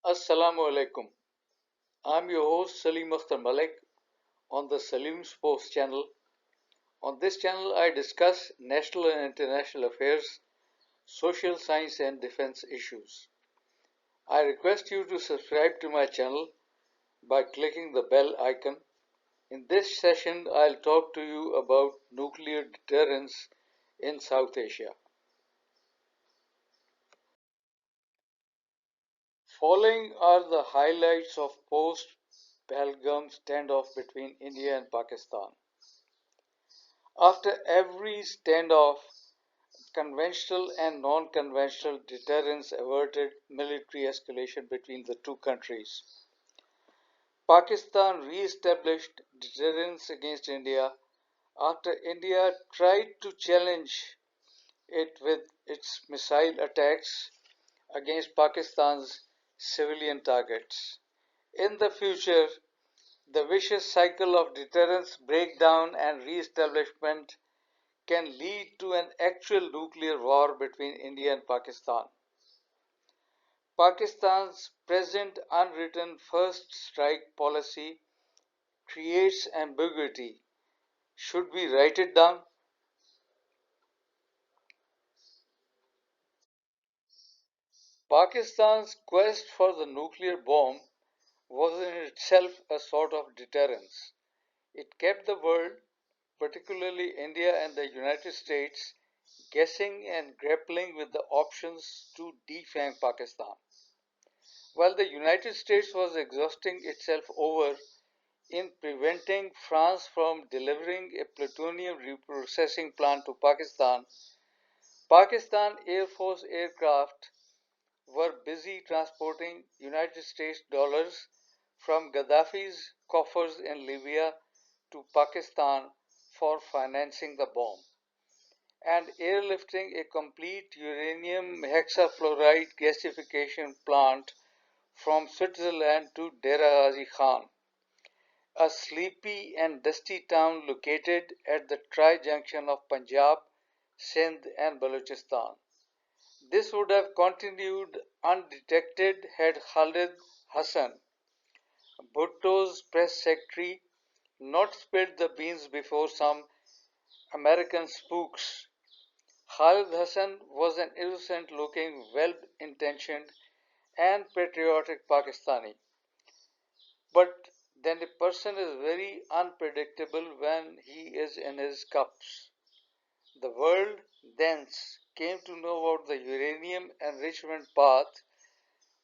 Assalamu alaikum. I'm your host Salim Akhtar Malik on the Salim's Post channel. On this channel, I discuss national and international affairs, social science, and defense issues. I request you to subscribe to my channel by clicking the bell icon. In this session, I'll talk to you about nuclear deterrence in South Asia. Following are the highlights of post-Pahalgam standoff between India and Pakistan. After every standoff, conventional and non-conventional deterrence averted military escalation between the two countries. Pakistan re-established deterrence against India after India tried to challenge it with its missile attacks against Pakistan's civilian targets. In the future, the vicious cycle of deterrence breakdown and re-establishment can lead to an actual nuclear war between India and Pakistan. Pakistan's present unwritten first strike policy creates ambiguity. Should we write it down? Pakistan's quest for the nuclear bomb was in itself a sort of deterrence. It kept the world, particularly India and the United States, guessing and grappling with the options to defang Pakistan. While the United States was exhausting itself over in preventing France from delivering a plutonium reprocessing plant to Pakistan, Pakistan Air Force aircraft were busy transporting United States dollars from Gaddafi's coffers in Libya to Pakistan for financing the bomb, and airlifting a complete uranium hexafluoride gasification plant from Switzerland to Dera Ghazi Khan, a sleepy and dusty town located at the tri-junction of Punjab, Sindh and Balochistan. This would have continued undetected had Khalid Hassan, Bhutto's press secretary, not spilled the beans before some American spooks. Khalid Hassan was an innocent looking, well intentioned, and patriotic Pakistani. But then a person is very unpredictable when he is in his cups. The world thence came to know about the uranium enrichment path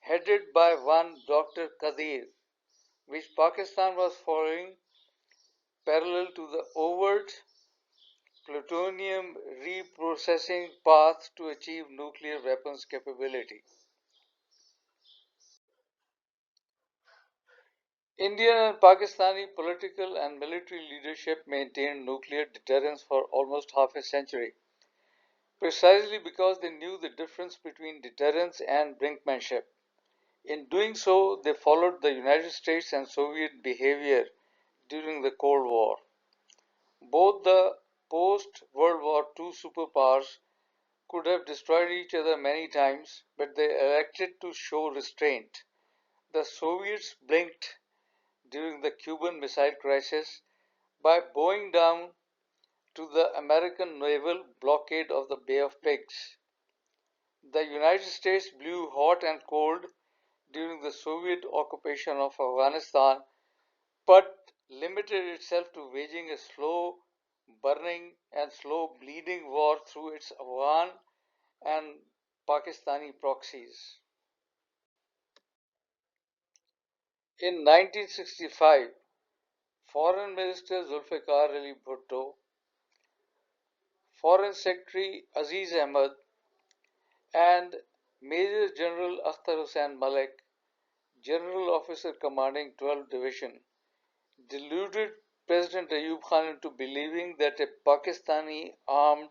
headed by one Dr. Qadir, which Pakistan was following parallel to the overt plutonium reprocessing path to achieve nuclear weapons capability. Indian and Pakistani political and military leadership maintained nuclear deterrence for almost half a century, precisely because they knew the difference between deterrence and brinkmanship. In doing so, they followed the United States and Soviet behavior during the Cold War. Both the post World War II superpowers could have destroyed each other many times, but they elected to show restraint. The Soviets blinked during the Cuban Missile Crisis by bowing down to the American naval blockade of the Bay of Pigs. The United States blew hot and cold during the Soviet occupation of Afghanistan, but limited itself to waging a slow burning and slow bleeding war through its Afghan and Pakistani proxies. In 1965, Foreign Minister Zulfikar Ali Bhutto, Foreign Secretary Aziz Ahmad, and Major General Akhtar Hussain Malik, General Officer commanding 12th Division, deluded President Ayub Khan into believing that a Pakistani armed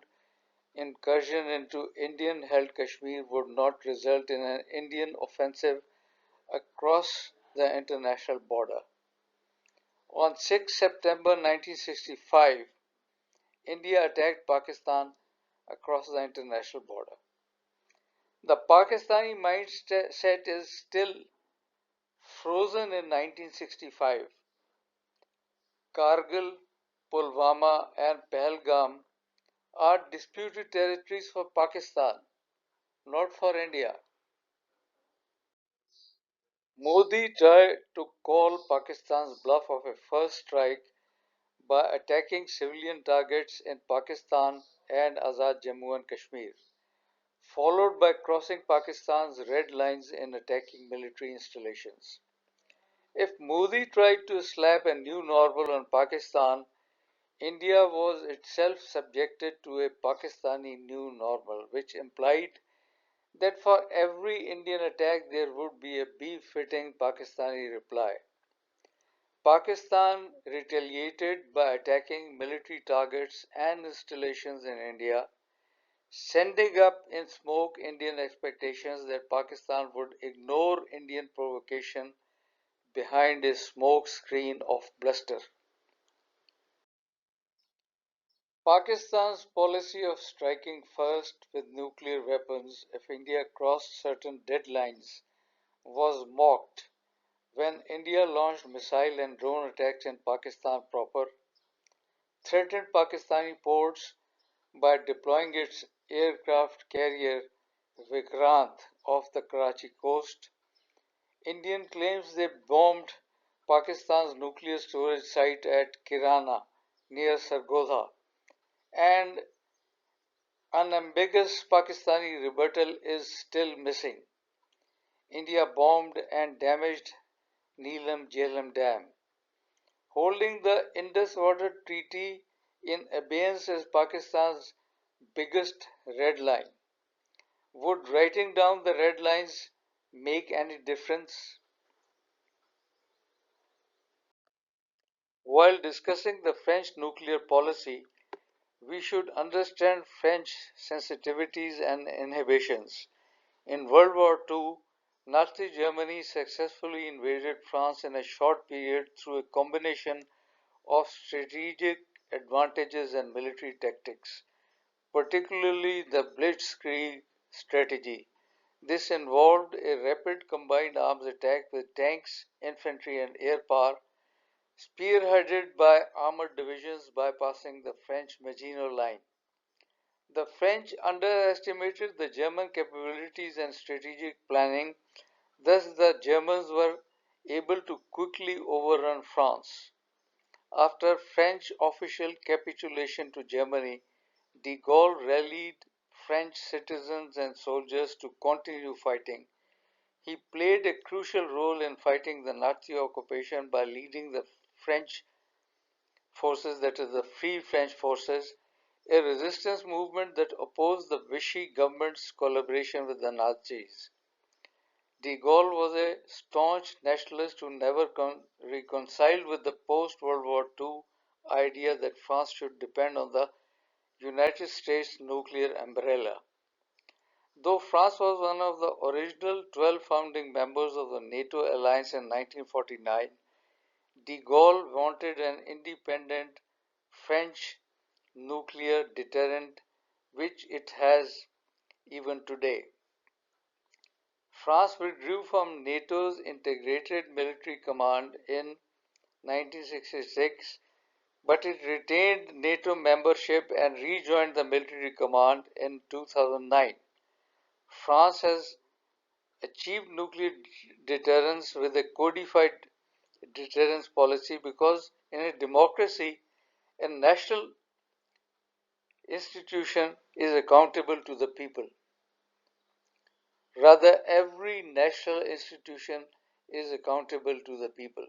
incursion into Indian held Kashmir would not result in an Indian offensive across the international border. On 6 September 1965, India attacked Pakistan across the international border. The Pakistani mindset is still frozen in 1965. Kargil, Pulwama, and Pahalgam are disputed territories for Pakistan, not for India. Modi tried to call Pakistan's bluff of a first strike by attacking civilian targets in Pakistan and Azad Jammu and Kashmir, followed by crossing Pakistan's red lines in attacking military installations. If Modi tried to slap a new normal on Pakistan, India was itself subjected to a Pakistani new normal, which implied that for every Indian attack there would be a befitting Pakistani reply. Pakistan retaliated by attacking military targets and installations in India, sending up in smoke Indian expectations that Pakistan would ignore Indian provocation behind a smoke screen of bluster. Pakistan's policy of striking first with nuclear weapons if India crossed certain deadlines was mocked when India launched missile and drone attacks in Pakistan proper, threatened Pakistani ports by deploying its aircraft carrier Vikrant off the Karachi coast. Indian claims they bombed Pakistan's nuclear storage site at Kirana near Sargodha, and unambiguous Pakistani rebuttal is still missing. India bombed and damaged Neelam Jhelum Dam, holding the Indus Water Treaty in abeyance as Pakistan's biggest red line. Would writing down the red lines make any difference? While discussing the French nuclear policy, we should understand French sensitivities and inhibitions. In World War II, Nazi Germany successfully invaded France in a short period through a combination of strategic advantages and military tactics, particularly the Blitzkrieg strategy. This involved a rapid combined arms attack with tanks, infantry, and air power, spearheaded by armored divisions bypassing the French Maginot Line. The French underestimated the German capabilities and strategic planning, thus, the Germans were able to quickly overrun France. After French official capitulation to Germany, de Gaulle rallied French citizens and soldiers to continue fighting. He played a crucial role in fighting the Nazi occupation by leading the French forces, that is, the Free French Forces, a resistance movement that opposed the Vichy government's collaboration with the Nazis. De Gaulle was a staunch nationalist who never reconciled with the post World War II idea that France should depend on the United States nuclear umbrella. Though France was one of the original 12 founding members of the NATO alliance in 1949, de Gaulle wanted an independent French nuclear deterrent, which it has even today. France withdrew from NATO's Integrated Military Command in 1966, but it retained NATO membership and rejoined the military command in 2009. France has achieved nuclear deterrence with a codified deterrence policy because in a democracy, a national institution is accountable to the people. Rather, every national institution is accountable to the people.